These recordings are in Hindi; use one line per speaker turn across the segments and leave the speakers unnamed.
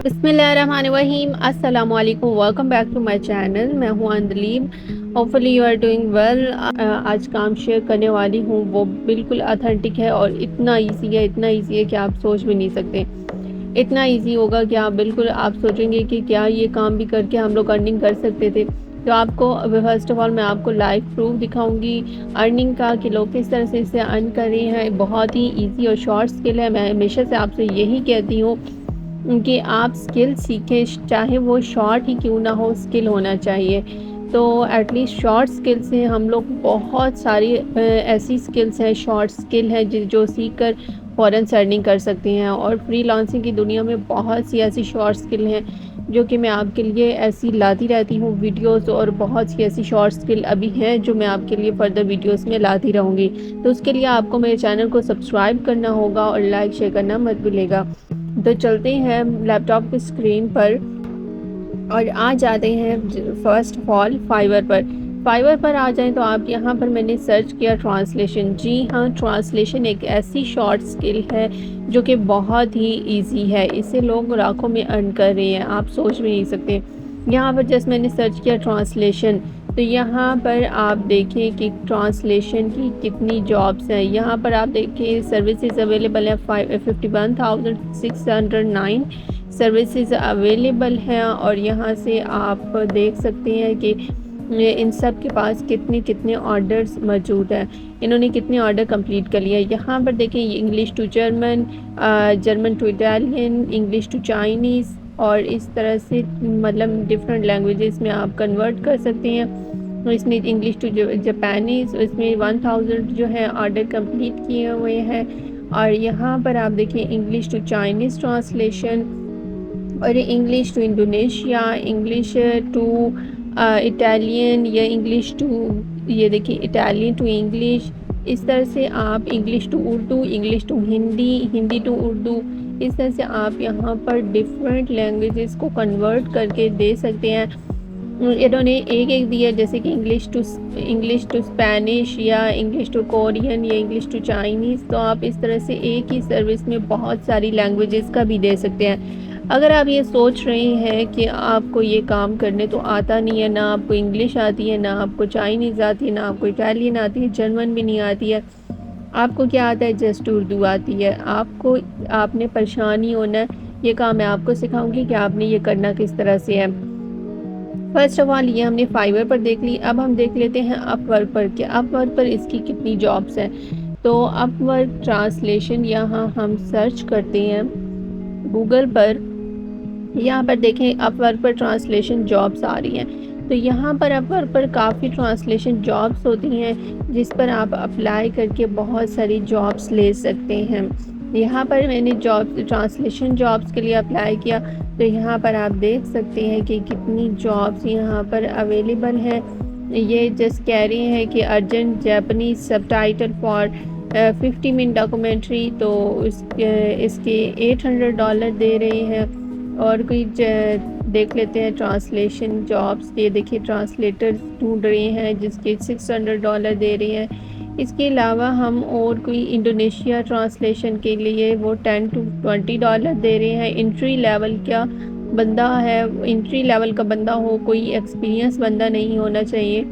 बिस्मिल्लाहिर्रहमानिर्रहीम अस्सलाम वालेकुम। Welcome back to my channel. मैं हूँ Andleeb. Hopefully you are doing well. आज काम शेयर करने वाली हूँ वो बिल्कुल अथेंटिक है और इतना इजी है कि आप सोच भी नहीं सकते। इतना इजी होगा कि आप बिल्कुल आप सोचेंगे कि क्या ये काम भी करके हम लोग अर्निंग कर सकते थे। तो आपको फर्स्ट ऑफ ऑल मैं आपको लाइव प्रूफ दिखाऊंगी अर्निंग का कि लोग किस तरह से इससे अर्न कर रहे हैं। बहुत ही इजी और शॉर्ट स्किल है। मैं हमेशा से आपसे यही कहती हूँ कि आप स्किल सीखें, चाहे वो शॉर्ट ही क्यों ना हो, स्किल होना चाहिए। तो एटलीस्ट शॉर्ट स्किल से हम लोग बहुत सारी ऐसी स्किल्स हैं, शॉर्ट स्किल है जो सीख कर फ़ौरन अर्निंग कर सकते हैं। और फ्रीलांसिंग की दुनिया में बहुत सी ऐसी शॉर्ट स्किल हैं जो कि मैं आपके लिए ऐसी लाती रहती हूँ वीडियोस, और बहुत सी ऐसी शॉर्ट स्किल अभी हैं जो मैं आपके लिए फ़र्दर वीडियोस में लाती रहूँगी। तो उसके लिए आपको मेरे चैनल को सब्सक्राइब करना होगा और लाइक शेयर करना मत भूलिएगा। तो चलते हैं लैपटॉप की स्क्रीन पर और आ जाते हैं फर्स्ट ऑफ ऑल फाइवर पर आ जाएं तो आप यहाँ पर मैंने सर्च किया ट्रांसलेशन। जी हाँ, ट्रांसलेशन एक ऐसी शॉर्ट स्किल है जो कि बहुत ही इजी है। इसे लोग लाखों में अर्न कर रहे हैं, आप सोच भी नहीं सकते। यहाँ पर जस्ट मैंने सर्च किया ट्रांसलेशन, तो यहाँ पर आप देखें कि ट्रांसलेशन की कितनी जॉब्स हैं। यहाँ पर आप देखिए सर्विसेज अवेलेबल है 51,609 सर्विसेज अवेलेबल हैं। और यहाँ से आप देख सकते हैं कि इन सब के पास कितने कितने ऑर्डर्स मौजूद हैं, इन्होंने कितने ऑर्डर कंप्लीट कर लिया। यहाँ पर देखें English to German, German to Italian, English to Chinese, और इस तरह से मतलब डिफरेंट लैंग्वेजेस में आप कन्वर्ट कर सकते हैं। तो इसमें इंग्लिश टू जापानीज़, इसमें 1000 जो है ऑर्डर कंप्लीट किए हुए हैं। और यहाँ पर आप देखें इंग्लिश टू चाइनीज़ ट्रांसलेशन, और English to Indonesia, English to Italian, या इंग्लिश टू, ये देखिए इटालियन टू इंग्लिश। इस तरह से आप English to Urdu, English to Hindi, Hindi to Urdu, इस तरह से आप यहाँ पर डिफरेंट लैंग्वेजेस को कन्वर्ट करके दे सकते हैं। इन्होंने एक एक दिया, जैसे कि इंग्लिश टू स्पेनिश, या इंग्लिश टू कोरियन, या इंग्लिश टू चाइनीज़। तो आप इस तरह से एक ही सर्विस में बहुत सारी लैंग्वेजेस का भी दे सकते हैं। अगर आप ये सोच रहे हैं कि आपको ये काम करने तो आता नहीं है, ना आपको इंग्लिश आती है, ना आपको चाइनीज़ आती है, ना आपको इटालियन आती है, जर्मन भी नहीं आती है, आपको क्या आता है, जस्ट उर्दू आती है, आपने परेशान नहीं होना है। ये काम मैं आपको सिखाऊंगी कि आपने ये करना किस तरह से है। फर्स्ट ऑफ ऑल ये हमने फाइवर पर देख ली। अब हम देख लेते हैं अपवर्क पर कि अपवर्क पर इसकी कितनी जॉब्स हैं। तो अपवर्क ट्रांसलेशन यहाँ हम सर्च करते हैं गूगल पर। यहाँ पर देखें अपवर्क पर ट्रांसलेशन जॉब्स आ रही हैं। तो यहाँ पर अपवर्क पर काफ़ी ट्रांसलेशन जॉब्स होती हैं जिस पर आप अप्लाई करके बहुत सारी जॉब्स ले सकते हैं। यहाँ पर मैंने ट्रांसलेशन जॉब्स के लिए अप्लाई किया, तो यहाँ पर आप देख सकते हैं कि कितनी जॉब्स यहाँ पर अवेलेबल हैं। ये जस्ट कह रही हैं कि urgent Japanese subtitle for 50 minute documentary, तो इसके $800 दे रहे हैं। और कोई देख लेते हैं ट्रांसलेशन जॉब्स। ये देखिए ट्रांसलेटर ढूंढ रहे हैं जिसके $600 दे रहे हैं। इसके अलावा हम और कोई इंडोनेशिया ट्रांसलेशन के लिए वो $10 to $20 दे रहे हैं। इंट्री लेवल का बंदा है, इंट्री लेवल का बंदा हो, कोई एक्सपीरियंस बंदा नहीं होना चाहिए।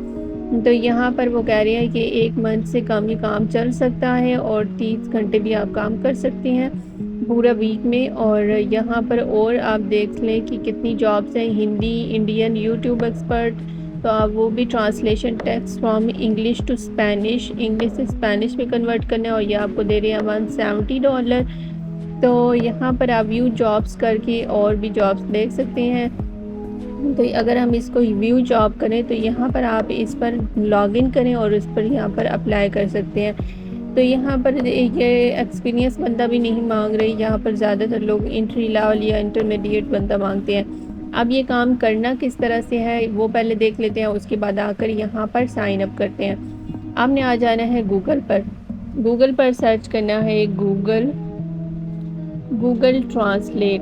तो यहाँ पर वो कह रहे हैं कि 1 मंथ से कम ही काम चल सकता है और 30 घंटे भी आप काम कर सकते हैं पूरा वीक में। और यहाँ पर और आप देख लें कि कितनी जॉब्स हैं। हिंदी, इंडियन यूट्यूब एक्सपर्ट, तो आप वो भी translation text from English to Spanish, English से स्पेनिश में कन्वर्ट करना है, और ये आपको दे रहे हैं $170। तो यहाँ पर आप व्यू जॉब्स करके और भी जॉब्स देख सकते हैं। तो अगर हम इसको व्यू जॉब करें तो यहाँ पर आप इस पर लॉगिन करें और उस पर यहाँ पर अप्लाई कर सकते हैं। तो यहाँ पर ये एक्सपीरियंस बंदा भी नहीं मांग रही, यहाँ पर ज़्यादातर लोग एंट्री लेवल या इंटरमीडिएट बंदा मांगते हैं। अब ये काम करना किस तरह से है वो पहले देख लेते हैं, उसके बाद आकर यहाँ पर साइन अप करते हैं। आपने आ जाना है गूगल पर, गूगल पर सर्च करना है गूगल ट्रांसलेट।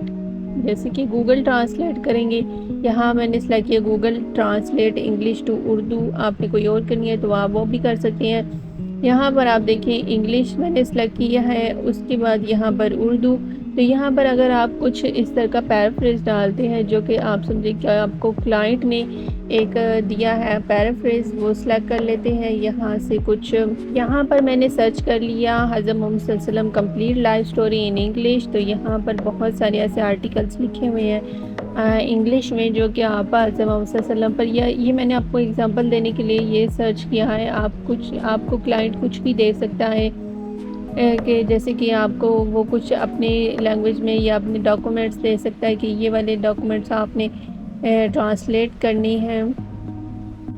जैसे कि गूगल ट्रांसलेट करेंगे, यहाँ मैंने सेलेक्ट किया Google translate English to Urdu. आपने कोई और करनी है तो आप वो भी कर सकते हैं। यहाँ पर आप देखें इंग्लिश मैंने सेलेक्ट किया है, उसके बाद यहाँ पर उर्दू। तो यहाँ पर अगर आप कुछ इस तरह का पैराफ्रेज़ डालते हैं जो कि आप समझिए कि आपको क्लाइंट ने एक दिया है पैराफ्रेज़, वो सिलेक्ट कर लेते हैं यहाँ से कुछ। यहाँ पर मैंने सर्च कर लिया हज़रत मोहम्मद सल्लल्लाहु अलैहि वसल्लम complete life story in English. तो यहाँ पर बहुत सारे ऐसे आर्टिकल्स लिखे हुए हैं इंग्लिश में जो कि आप हज़रत मोहम्मद सल्लल्लाहु अलैहि वसल्लम पर, या ये मैंने आपको एग्जांपल देने के लिए ये सर्च किया है। आपको क्लाइंट कुछ भी दे सकता है कि जैसे कि आपको वो कुछ अपने लैंग्वेज में या अपने डॉक्यूमेंट्स दे सकता है कि ये वाले डॉक्यूमेंट्स आपने ट्रांसलेट करनी है।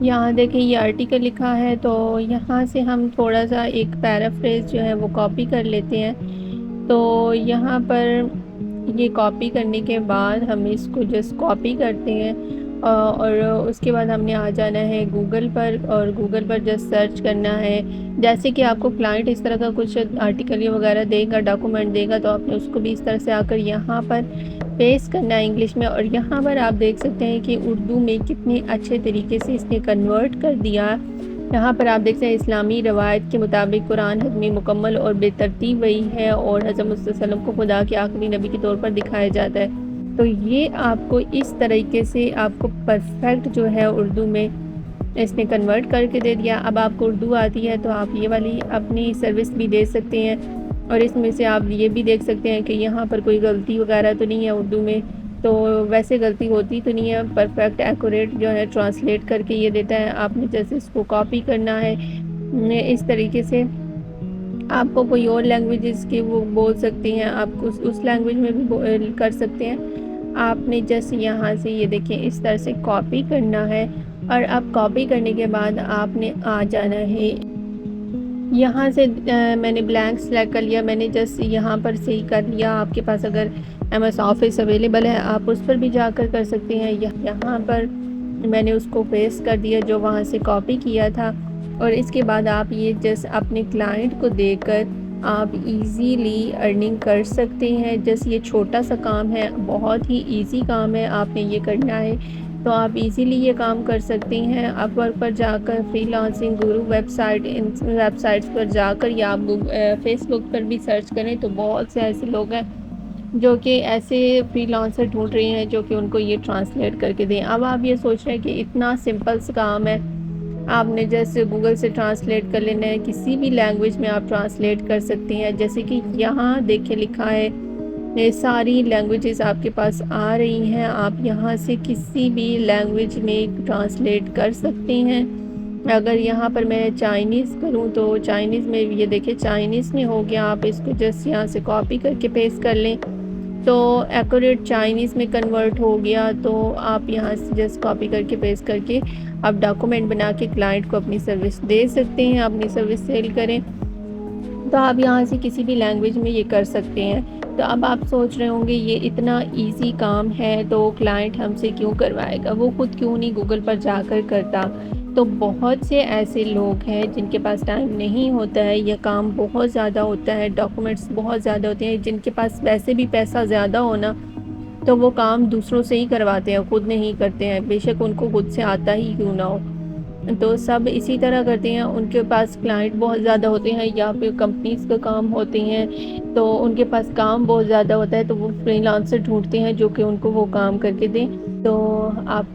यहाँ देखिए ये आर्टिकल लिखा है, तो यहाँ से हम थोड़ा सा एक पैराफ्रेज जो है वो कॉपी कर लेते हैं। तो यहाँ पर ये कॉपी करने के बाद हम इसको जस्ट कॉपी करते हैं और उसके बाद हमने आ जाना है गूगल पर, और गूगल पर जस्ट सर्च करना है। जैसे कि आपको क्लाइंट इस तरह का कुछ आर्टिकल वगैरह देगा, डॉक्यूमेंट देगा, तो आपने उसको भी इस तरह से आकर यहाँ पर पेस्ट करना है इंग्लिश में। और यहाँ पर आप देख सकते हैं कि उर्दू में कितने अच्छे तरीके से इसने कन्वर्ट कर दिया। यहाँ पर आप देख सकते हैं इस्लामी रवायत के मुताबिक कुरान हतमी मुकम्मल और बेतरतीब वही है और हज़रत मोहम्मद सल्लल्लाहु अलैहि वसल्लम को खुदा के आखिरी नबी के तौर पर दिखाया जाता है। तो ये आपको इस तरीके से आपको परफेक्ट जो है उर्दू में इसने कन्वर्ट करके दे दिया। अब आपको उर्दू आती है तो आप ये वाली अपनी सर्विस भी दे सकते हैं, और इसमें से आप ये भी देख सकते हैं कि यहाँ पर कोई गलती वगैरह तो नहीं है उर्दू में। तो वैसे गलती होती तो नहीं है, परफेक्ट एक्यूरेट जो है ट्रांसलेट करके ये देता है। आपने जैसे इसको कॉपी करना है इस तरीके से, आपको कोई और लैंग्वेजेस के वो बोल सकते हैं, आप उस लैंग्वेज में भी कर सकते हैं। आपने जस्ट यहाँ से ये देखें इस तरह से कॉपी करना है, और अब कॉपी करने के बाद आपने आ जाना है यहाँ से मैंने ब्लैंक सेलेक्ट कर लिया, मैंने जस्ट यहाँ पर से ही कर लिया। आपके पास अगर MS ऑफिस अवेलेबल है आप उस पर भी जाकर कर सकते हैं। यहाँ पर मैंने उसको पेस्ट कर दिया जो वहाँ से कॉपी किया था, और इसके बाद आप ये जस्ट अपने क्लाइंट को देकर आप इजीली अर्निंग कर सकते हैं। जस्ट ये छोटा सा काम है, बहुत ही इजी काम है, आपने ये करना है तो आप इजीली ये काम कर सकते हैं। अपवर्क पर जाकर, फ्रीलांसिंग गुरु वेबसाइट, इन वेबसाइट्स पर जाकर, या आप फेसबुक पर भी सर्च करें तो बहुत से ऐसे लोग हैं जो कि ऐसे फ्रीलांसर ढूंढ रहे हैं जो कि उनको ये ट्रांसलेट करके दें। अब आप ये सोच रहे हैं कि इतना सिंपल सा काम है, आपने जैसे गूगल से ट्रांसलेट कर लेना है, किसी भी लैंग्वेज में आप ट्रांसलेट कर सकते हैं। जैसे कि यहाँ देखे लिखा है ये सारी लैंग्वेजेस आपके पास आ रही हैं, आप यहाँ से किसी भी लैंग्वेज में ट्रांसलेट कर सकते हैं। अगर यहाँ पर मैं चाइनीज़ करूँ तो चाइनीज़ में ये देखिए चाइनीज़ में हो गया, आप इसको जस्ट यहाँ से कॉपी करके पेस्ट कर लें तो एक्यूरेट चाइनीज़ में कन्वर्ट हो गया। तो आप यहाँ से जस्ट कॉपी करके पेस्ट करके आप डॉक्यूमेंट बना के क्लाइंट को अपनी सर्विस दे सकते हैं, अपनी सर्विस सेल करें। तो आप यहाँ से किसी भी लैंग्वेज में ये कर सकते हैं। तो अब आप सोच रहे होंगे ये इतना इजी काम है तो क्लाइंट हमसे क्यों करवाएगा, वो खुद क्यों नहीं गूगल पर जाकर करता। तो बहुत से ऐसे लोग हैं जिनके पास टाइम नहीं होता है, यह काम बहुत ज़्यादा होता है, डॉक्यूमेंट्स बहुत ज़्यादा होते हैं, जिनके पास वैसे भी पैसा ज़्यादा होना तो वो काम दूसरों से ही करवाते हैं, खुद नहीं करते हैं, बेशक उनको खुद से आता ही क्यों ना हो। तो सब इसी तरह करते हैं, उनके पास क्लाइंट बहुत ज़्यादा होते हैं या फिर कंपनीज़ का काम होते हैं, तो उनके पास काम बहुत ज़्यादा होता है तो वो फ्रीलांसर ढूंढते हैं जो कि उनको वो काम करके दें। तो आप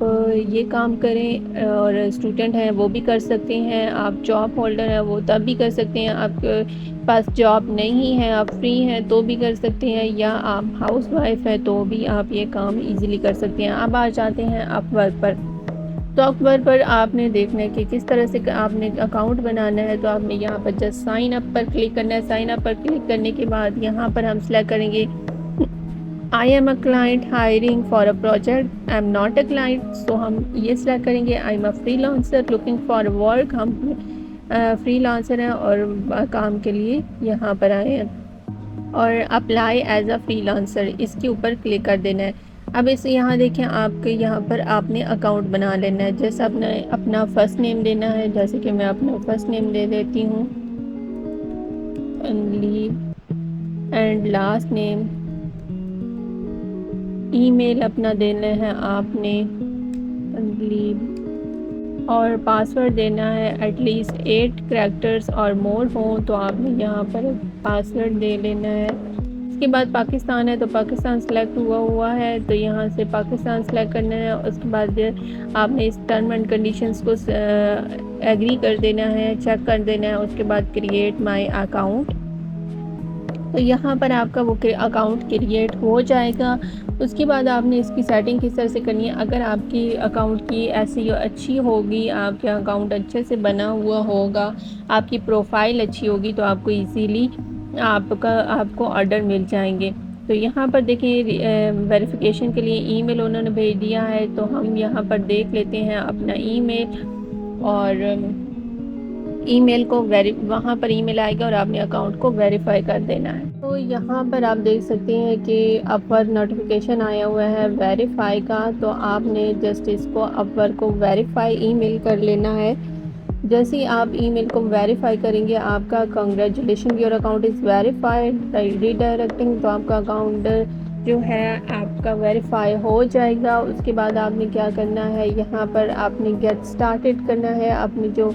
ये काम करें, और स्टूडेंट हैं वो भी कर सकते हैं, आप जॉब होल्डर हैं वो तब भी कर सकते हैं, आपके पास जॉब नहीं है आप फ्री हैं तो भी कर सकते हैं, या आप हाउस वाइफ हैं तो भी आप ये काम इजीली कर सकते हैं। अब आ जाते हैं अपवर्क पर। तो अपवर्क पर आपने देखना है कि किस तरह से आपने अकाउंट बनाना है। तो आपने यहाँ पर जस्ट साइन अप पर क्लिक करना है। साइन अप पर क्लिक करने के बाद यहाँ पर हम सिलेक्ट करेंगे I am a client hiring for a project, I am not a client. So हम ये सिलेक्ट करेंगे I am a freelancer looking for work, हम फ्रीलांसर हैं और काम के लिए यहाँ पर आए हैं। और अप्लाई एज अ फ्रीलांसर इसके ऊपर क्लिक कर देना है। अब इसे यहाँ देखें, आपके यहाँ पर आपने अकाउंट बना लेना है। जैसे आपने अपना फ़र्स्ट नेम देना है, जैसे कि मैं अपना फ़र्स्ट नेम दे देती हूँ एंड लास्ट नेम। ईमेल अपना देना है आपने और पासवर्ड देना है एटलीस्ट 8 कैरेक्टर्स और मोर हो तो आपने यहाँ पर पासवर्ड दे लेना है। उसके बाद पाकिस्तान है तो पाकिस्तान सेलेक्ट हुआ है, तो यहाँ से पाकिस्तान सेलेक्ट करना है। उसके बाद आपने इस टर्म एंड कंडीशंस को एग्री कर देना है, चेक कर देना है। उसके बाद क्रिएट माय अकाउंट, तो यहाँ पर आपका वो अकाउंट क्रिएट हो जाएगा। उसके बाद आपने इसकी सेटिंग किस तरह से करनी है, अगर आपकी अकाउंट की एसईओ अच्छी होगी, आपके अकाउंट अच्छे से बना हुआ होगा, आपकी प्रोफाइल अच्छी होगी, तो आपको इजीली आपको ऑर्डर मिल जाएंगे। तो यहाँ पर देखिए वेरिफिकेशन के लिए ईमेल उन्होंने भेज दिया है, तो हम यहाँ पर देख लेते हैं अपना ईमेल, और ईमेल को वहाँ पर ईमेल आएगा और आपने अकाउंट को वेरीफाई कर देना है। तो यहाँ पर आप देख सकते हैं कि अपवर नोटिफिकेशन आया हुआ है वेरीफाई का, तो आपने जस्ट इसको अपवर को वेरीफाई ईमेल कर लेना है। जैसे ही आप ईमेल को वेरीफाई करेंगे, आपका congratulation your account is verified redirecting, तो आपका अकाउंट जो है आपका वेरीफाई हो जाएगा। उसके बाद आपने क्या करना है, यहाँ पर आपने गेट स्टार्टेड करना है। अपनी जो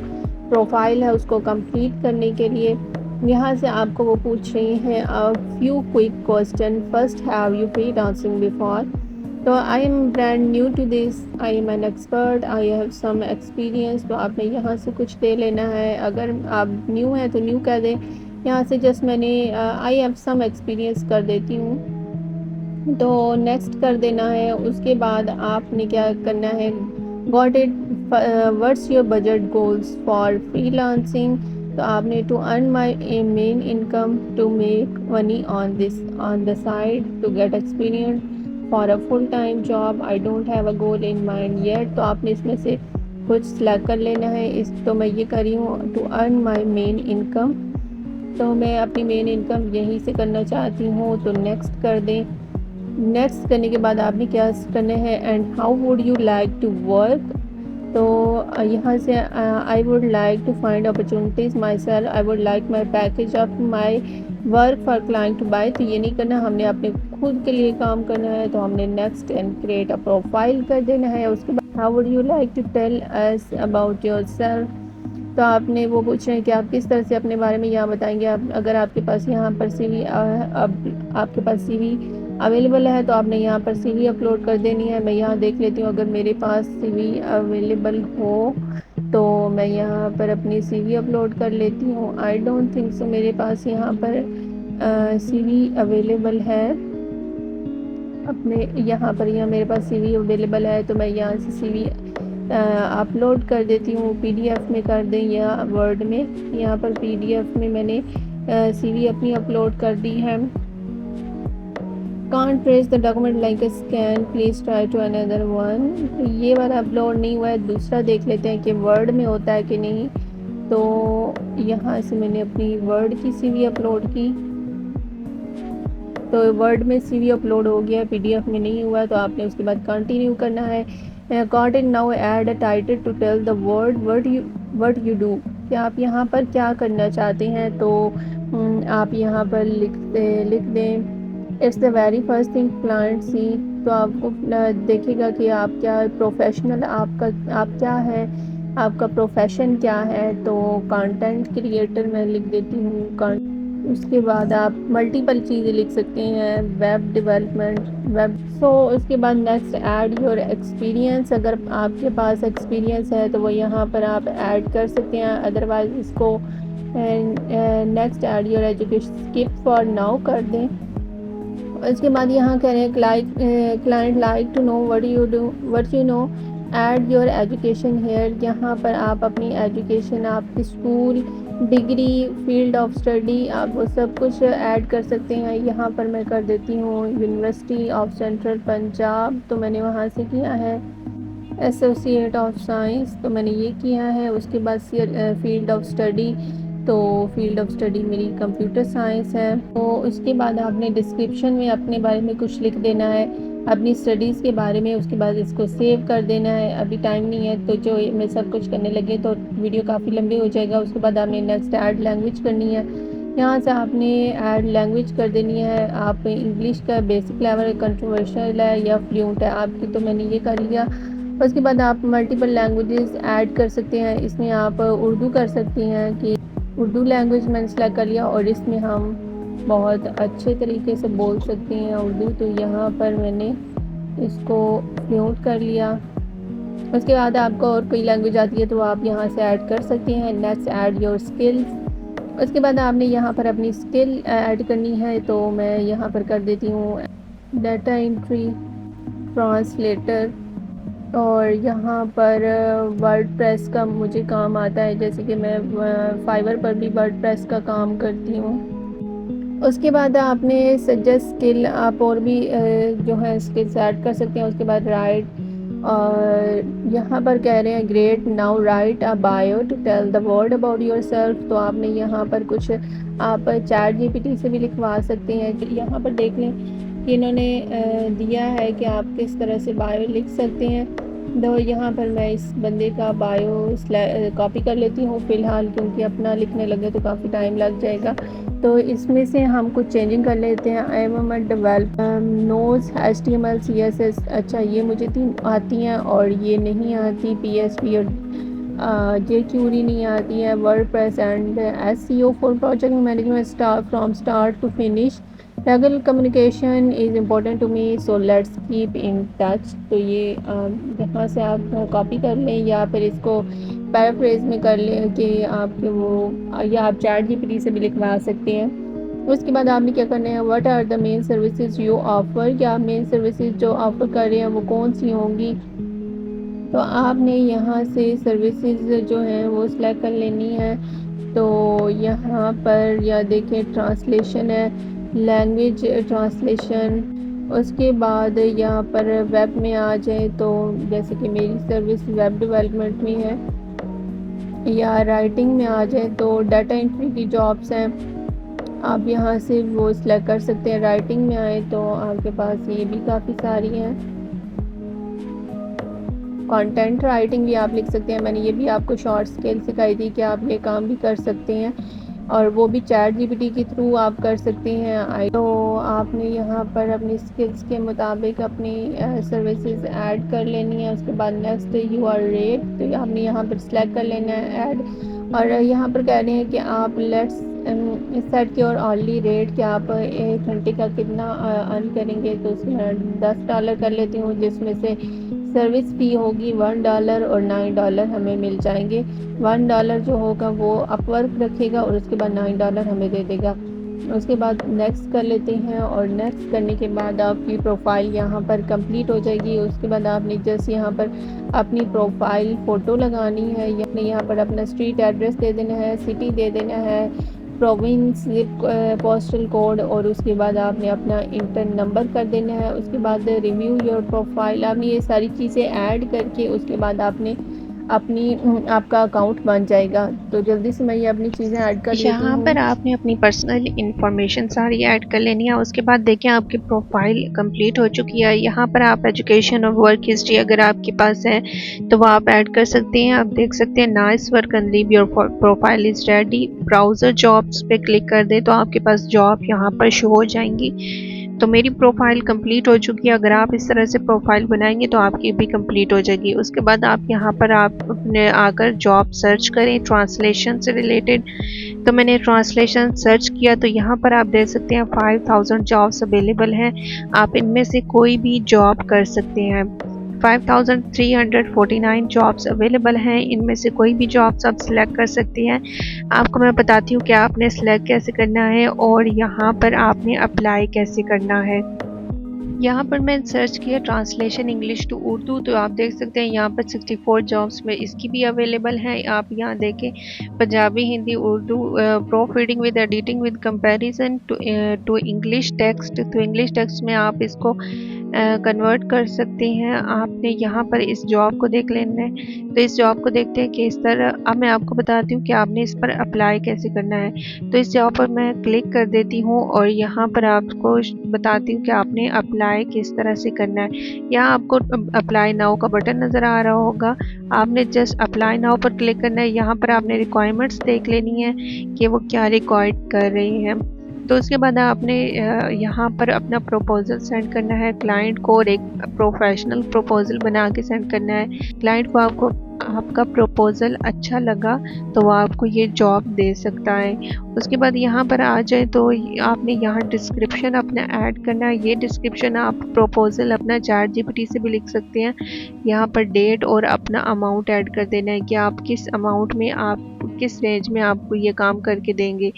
प्रोफाइल है उसको कंप्लीट करने के लिए यहाँ से आपको वो पूछ रही हैं a few quick question. First, have you freelancing before, तो I am brand new to this, I am an expert, I have some experience, तो आपने यहाँ से कुछ दे लेना है। अगर आप न्यू हैं तो न्यू कह दें, यहाँ से जस्ट मैंने आई हैव सम एक्सपीरियंस कर देती हूँ, तो नेक्स्ट कर देना है। उसके बाद आपने क्या करना है, got it, what's your budget goals for freelancing, तो आपने to earn my main income, to make money on the side, to get experience for a full time job, I don't have a goal in mind yet, तो आपने इसमें से कुछ सिलेक्ट कर लेना है। इस तो मैं ये कर रही हूँ to earn my main income, तो मैं अपनी मेन इनकम यहीं से करना चाहती हूँ, तो नेक्स्ट कर दें। नेक्स्ट करने के बाद आपने क्या करना है, and how would you like to work, तो यहाँ से I would like to find opportunities myself, I would like my package of my work for client to buy, तो ये नहीं करना, हमने अपने खुद के लिए काम करना है, तो हमने next and create a profile कर देना है। उसके बाद how would you like to tell us about yourself, तो आपने वो पूछ रहे हैं कि आप किस तरह से अपने बारे में यहाँ बताएंगे। आप अगर आपके पास यहाँ पर सीवी अब आपके पास सीवी अवेलेबल है, तो आपने यहाँ पर सीवी अपलोड कर देनी है। मैं यहाँ देख लेती हूँ, अगर मेरे पास सीवी अवेलेबल हो तो मैं यहाँ पर अपनी सीवी अपलोड कर लेती हूँ। आई डोंट थिंक सो मेरे पास यहाँ पर सीवी अवेलेबल है। अपने यहाँ पर मेरे पास सीवी अवेलेबल है, तो मैं यहाँ से सीवी अपलोड कर देती हूँ। पीडीएफ में कर दें या वर्ड में, यहाँ पर पीडीएफ में मैंने सीवी अपनी अपलोड कर दी है। Can't trace the document like a scan, please try to another one, ये वाला अपलोड नहीं हुआ है, दूसरा देख लेते हैं कि वर्ड में होता है कि नहीं। तो यहाँ से मैंने अपनी वर्ड की सीवी अपलोड की, तो वर्ड में सीवी अपलोड हो गया, पीडीएफ में नहीं हुआ, तो आपने उसके बाद कंटिन्यू करना है। Got it, now add a title to tell the word what you do, कि आप यहाँ पर क्या करना चाहते हैं, तो आप यहाँ पर लिख दें it's the very first thing client see, तो आपको देखेगा कि आप क्या प्रोफेशनल आप क्या है, आपका प्रोफेशन क्या है, तो कंटेंट क्रिएटर मैं लिख देती हूँ। उसके बाद आप मल्टीपल चीज़ें लिख सकते हैं, वेब डेवलपमेंट, उसके बाद नेक्स्ट ऐड योर एक्सपीरियंस, अगर आपके पास एक्सपीरियंस है तो वो यहाँ पर आप ऐड कर सकते हैं, अदरवाइज इसको next add your education skip for now कर दें। उसके बाद यहाँ कह रहे हैं client like to know what you know, add your education here, यहाँ पर आप अपनी एजुकेशन, आपकी school, degree, field of study, आप वो सब कुछ ऐड कर सकते हैं। यहाँ पर मैं कर देती हूँ यूनिवर्सिटी ऑफ सेंट्रल पंजाब, तो मैंने वहाँ से किया है। एसोसिएट ऑफ साइंस, तो मैंने ये किया है। उसके बाद फील्ड ऑफ स्टडी, तो फील्ड ऑफ स्टडी मेरी कंप्यूटर साइंस है। तो उसके बाद आपने डिस्क्रिप्शन में अपने बारे में कुछ लिख देना है, अपनी स्टडीज़ के बारे में। उसके बाद इसको सेव कर देना है, अभी टाइम नहीं है तो जो मैं सब कुछ करने लगे तो वीडियो काफ़ी लंबी हो जाएगा। उसके बाद आपने नेक्स्ट ऐड लैंग्वेज करनी है, यहाँ से आपने ऐड लैंग्वेज कर देनी है। आप इंग्लिश का बेसिक लेवल कंट्रोवर्शियल है या फ्लूएंट है आपकी, तो मैंने ये कर लिया। उसके बाद आप मल्टीपल लैंग्वेजेस ऐड कर सकते हैं, इसमें आप उर्दू कर सकती हैं कि उर्दू लैंग्वेज मैंने सेलेक्ट कर लिया और इसमें हम बहुत अच्छे तरीके से बोल सकती हैं उर्दू। तो यहाँ पर मैंने इसको म्यूट कर लिया। उसके बाद आपको और कोई लैंग्वेज आती है तो आप यहाँ से ऐड कर सकते हैं। Next add your skills. उसके बाद आपने यहाँ पर अपनी स्किल ऐड करनी है, तो मैं यहाँ पर कर देती हूँ डाटा एंट्री, ट्रांसलेटर। और यहाँ पर वर्डप्रेस का मुझे काम आता है, जैसे कि मैं फाइवर पर भी वर्डप्रेस का काम करती हूँ। उसके बाद आपने सजेस्ट स्किल, आप और भी जो है स्किल्स ऐड कर सकते हैं। उसके बाद राइट, और यहाँ पर कह रहे हैं great, now write a bio to tell the world about yourself. तो आपने यहाँ पर कुछ आप चैट जीपीटी से भी लिखवा सकते हैं। यहाँ पर देख लें कि इन्होंने दिया है कि आप किस तरह से बायो लिख सकते हैं। तो यहाँ पर मैं इस बंदे का बायो कॉपी कर लेती हूँ फ़िलहाल, क्योंकि अपना लिखने लगे तो काफ़ी टाइम लग जाएगा। तो इसमें से हम कुछ चेंजिंग कर लेते हैं। I am a develop knows HTML CSS। अच्छा, ये मुझे 3 आती हैं और ये नहीं आती। PHP और jQuery नहीं आती है। WordPress and SEO for project management from start to finish. Regular communication is important to me, so let's keep in touch. तो ये यहाँ से आप कॉपी कर लें या फिर इसको पैराफ्रेज में कर लें कि आप वो, या आप चैट जीपीटी से भी लिखवा सकते हैं। उसके बाद आपने क्या करना है, what are the main services you offer. क्या आप मेन सर्विसेज जो ऑफ़र कर रहे हैं वो कौन सी होंगी। तो आपने यहाँ से सर्विसेज जो हैं वो सिलेक्ट कर लेनी है। तो यहाँ पर या देखें ट्रांसलेशन है, लैंग्वेज ट्रांसलेशन। उसके बाद यहाँ पर वेब में आ जाए, तो जैसे कि मेरी सर्विस वेब डेवलपमेंट में है, या राइटिंग में आ जाए तो डाटा एंट्री की जॉब्स हैं, आप यहाँ से वो सिलेक्ट कर सकते हैं। राइटिंग में आए तो आपके पास ये भी काफ़ी सारी हैं। कंटेंट राइटिंग भी आप लिख सकते हैं। मैंने ये भी आपको शॉर्ट स्किल सिखाई थी कि आप ये काम भी कर सकते हैं, और वो भी चैट जीपीटी के थ्रू आप कर सकते हैं। तो आपने यहाँ पर अपनी स्किल्स के मुताबिक अपनी सर्विसेज ऐड कर लेनी है। उसके बाद नेक्स्ट यू आर रेट, तो आपने यहाँ पर सिलेक्ट कर लेना है ऐड। और यहाँ पर कह रहे हैं कि आप let's set your only rate, कि आप 1 घंटे का कितना अर्न करेंगे। तो उसमें $10 कर लेती हूँ, जिसमें से सर्विस फ़ी होगी $1 और $9 हमें मिल जाएंगे। $1 जो होगा वो अपवर्क रखेगा और उसके बाद $9 हमें दे देगा। उसके बाद नेक्स्ट कर लेते हैं, और नेक्स्ट करने के बाद आपकी प्रोफाइल यहाँ पर कंप्लीट हो जाएगी। उसके बाद आपने जस्ट यहाँ पर अपनी प्रोफाइल फ़ोटो लगानी है, आपने यहाँ पर अपना स्ट्रीट एड्रेस दे देना है, सिटी दे देना है, प्रोविंस, जिप, पोस्टल कोड, और उसके बाद आपने अपना इंटर नंबर कर देना है। उसके बाद रिव्यू योर प्रोफाइल, आपने ये सारी चीज़ें ऐड करके उसके बाद आपने आपका अकाउंट बन जाएगा। तो जल्दी से मैं ये अपनी चीज़ें ऐड कर लेती
यहाँ
हूँ।
पर आपने अपनी पर्सनल इंफॉर्मेशन सारी ऐड कर लेनी है। उसके बाद देखिए आपकी प्रोफाइल कंप्लीट हो चुकी है। यहाँ पर आप एजुकेशन और वर्क हिस्ट्री अगर आपके पास है तो वो आप ऐड कर सकते हैं। आप देख सकते हैं nice work and leave your profile is ready. Browser jobs पे क्लिक कर दे तो आपके पास जॉब यहाँ पर शो हो जाएंगी। तो मेरी प्रोफाइल कंप्लीट हो चुकी है। अगर आप इस तरह से प्रोफाइल बनाएंगे तो आपकी भी कंप्लीट हो जाएगी। उसके बाद आप यहाँ पर आप अपने आकर जॉब सर्च करें ट्रांसलेशन से रिलेटेड। तो मैंने ट्रांसलेशन सर्च किया तो यहाँ पर आप देख सकते हैं 5000 जॉब्स अवेलेबल हैं। आप इनमें से कोई भी जॉब कर सकते हैं। 5349 जॉब्स अवेलेबल हैं। इनमें से कोई भी जॉब्स आप सिलेक्ट कर सकते हैं। आपको मैं बताती हूँ कि आपने सिलेक्ट कैसे करना है और यहाँ पर आपने अप्लाई कैसे करना है। यहाँ पर मैं सर्च किया ट्रांसलेशन इंग्लिश टू उर्दू, तो आप देख सकते हैं यहाँ पर 64 जॉब्स में इसकी भी अवेलेबल हैं। आप यहाँ देखें Punjabi, Hindi, Urdu, proof reading with editing with comparison to English text. तो इंग्लिश टेक्स्ट में आप इसको कन्वर्ट कर सकते हैं। आपने यहाँ पर इस जॉब को देख लेना है। तो इस जॉब को देखते हैं कि इस तरह। अब मैं आपको बताती हूँ कि आपने इस पर अप्लाई कैसे करना है। तो इस जॉब पर मैं क्लिक कर देती हूँ और यहाँ पर आपको बताती हूँ कि आपने अप्लाई किस तरह से करना है। यहाँ आपको अप्लाई नाउ का बटन नज़र आ रहा होगा। आपने जस्ट अप्लाई नाउ पर क्लिक करना है। यहाँ पर आपने रिक्वायरमेंट्स देख लेनी है कि वो क्या रिक्वायर्ड कर रही हैं। तो उसके बाद आपने यहाँ पर अपना प्रपोज़ल सेंड करना है क्लाइंट को, और एक प्रोफेशनल प्रपोज़ल बना के सेंड करना है क्लाइंट को। आपको आपका प्रपोज़ल अच्छा लगा तो वो आपको ये जॉब दे सकता है। उसके बाद यहाँ पर आ जाए तो आपने यहाँ डिस्क्रिप्शन अपना ऐड करना है। ये डिस्क्रिप्शन आप प्रपोज़ल अपना चैट जीपीटी से भी लिख सकते हैं। यहाँ पर डेट और अपना अमाउंट ऐड कर देना है कि आप किस अमाउंट में, आप किस रेंज में आपको ये काम करके देंगे।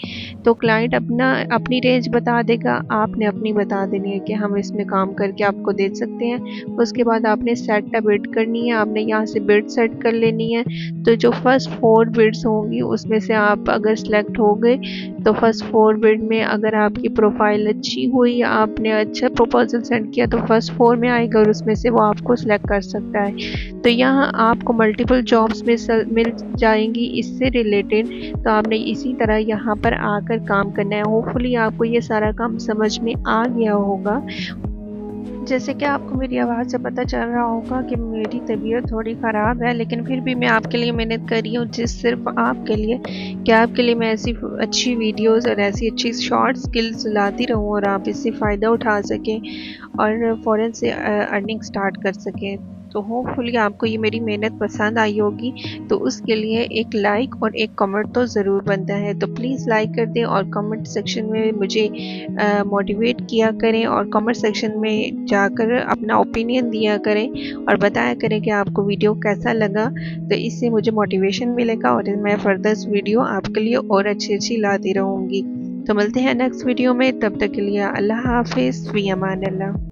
तो क्लाइंट अपनी रेंज बता देगा, आपने अपनी बता देनी है कि हम इसमें काम करके आपको दे सकते हैं। उसके बाद आपने सेट अ बिड करनी है, आपने यहाँ से बिड सेट कर लेनी है। तो जो फर्स्ट 4 बिड्स होंगी उसमें से आप अगर सिलेक्ट हो गए तो फर्स्ट 4 बिड में अगर आपकी प्रोफाइल अच्छी हुई, आपने अच्छा प्रपोजल सेंड किया, तो फर्स्ट 4 में आएगा और उसमें से वो आपको सिलेक्ट कर सकता है। तो यहाँ आपको मल्टीपल जॉब्स मिल जाएंगी इससे रिलेटेड। तो आपने इसी तरह यहाँ पर आकर काम करना है। होपफुली आपको ये सारा काम समझ में आ गया होगा। जैसे कि आपको मेरी आवाज़ से पता चल रहा होगा कि मेरी तबीयत थोड़ी ख़राब है, लेकिन फिर भी मैं आपके लिए मेहनत कर रही हूँ, सिर्फ आपके लिए, कि आपके लिए मैं ऐसी अच्छी वीडियोस और ऐसी अच्छी शॉर्ट स्किल्स लाती रहूँ और आप इससे फ़ायदा उठा सकें और फ़ौरन से अर्निंग स्टार्ट कर सकें। तो होपफुली आपको ये मेरी मेहनत पसंद आई होगी। तो उसके लिए एक लाइक और एक कमेंट तो ज़रूर बनता है। तो प्लीज़ लाइक कर दें और कमेंट सेक्शन में मुझे मोटिवेट किया करें, और कमेंट सेक्शन में जाकर अपना ओपिनियन दिया करें और बताया करें कि आपको वीडियो कैसा लगा। तो इससे मुझे मोटिवेशन मिलेगा और मैं फर्दर वीडियो आपके लिए और अच्छी लाती रहूँगी। तो मिलते हैं नेक्स्ट वीडियो में, तब तक के लिए अल्लाह हाफिज़, फ़ी अमान अल्लाह।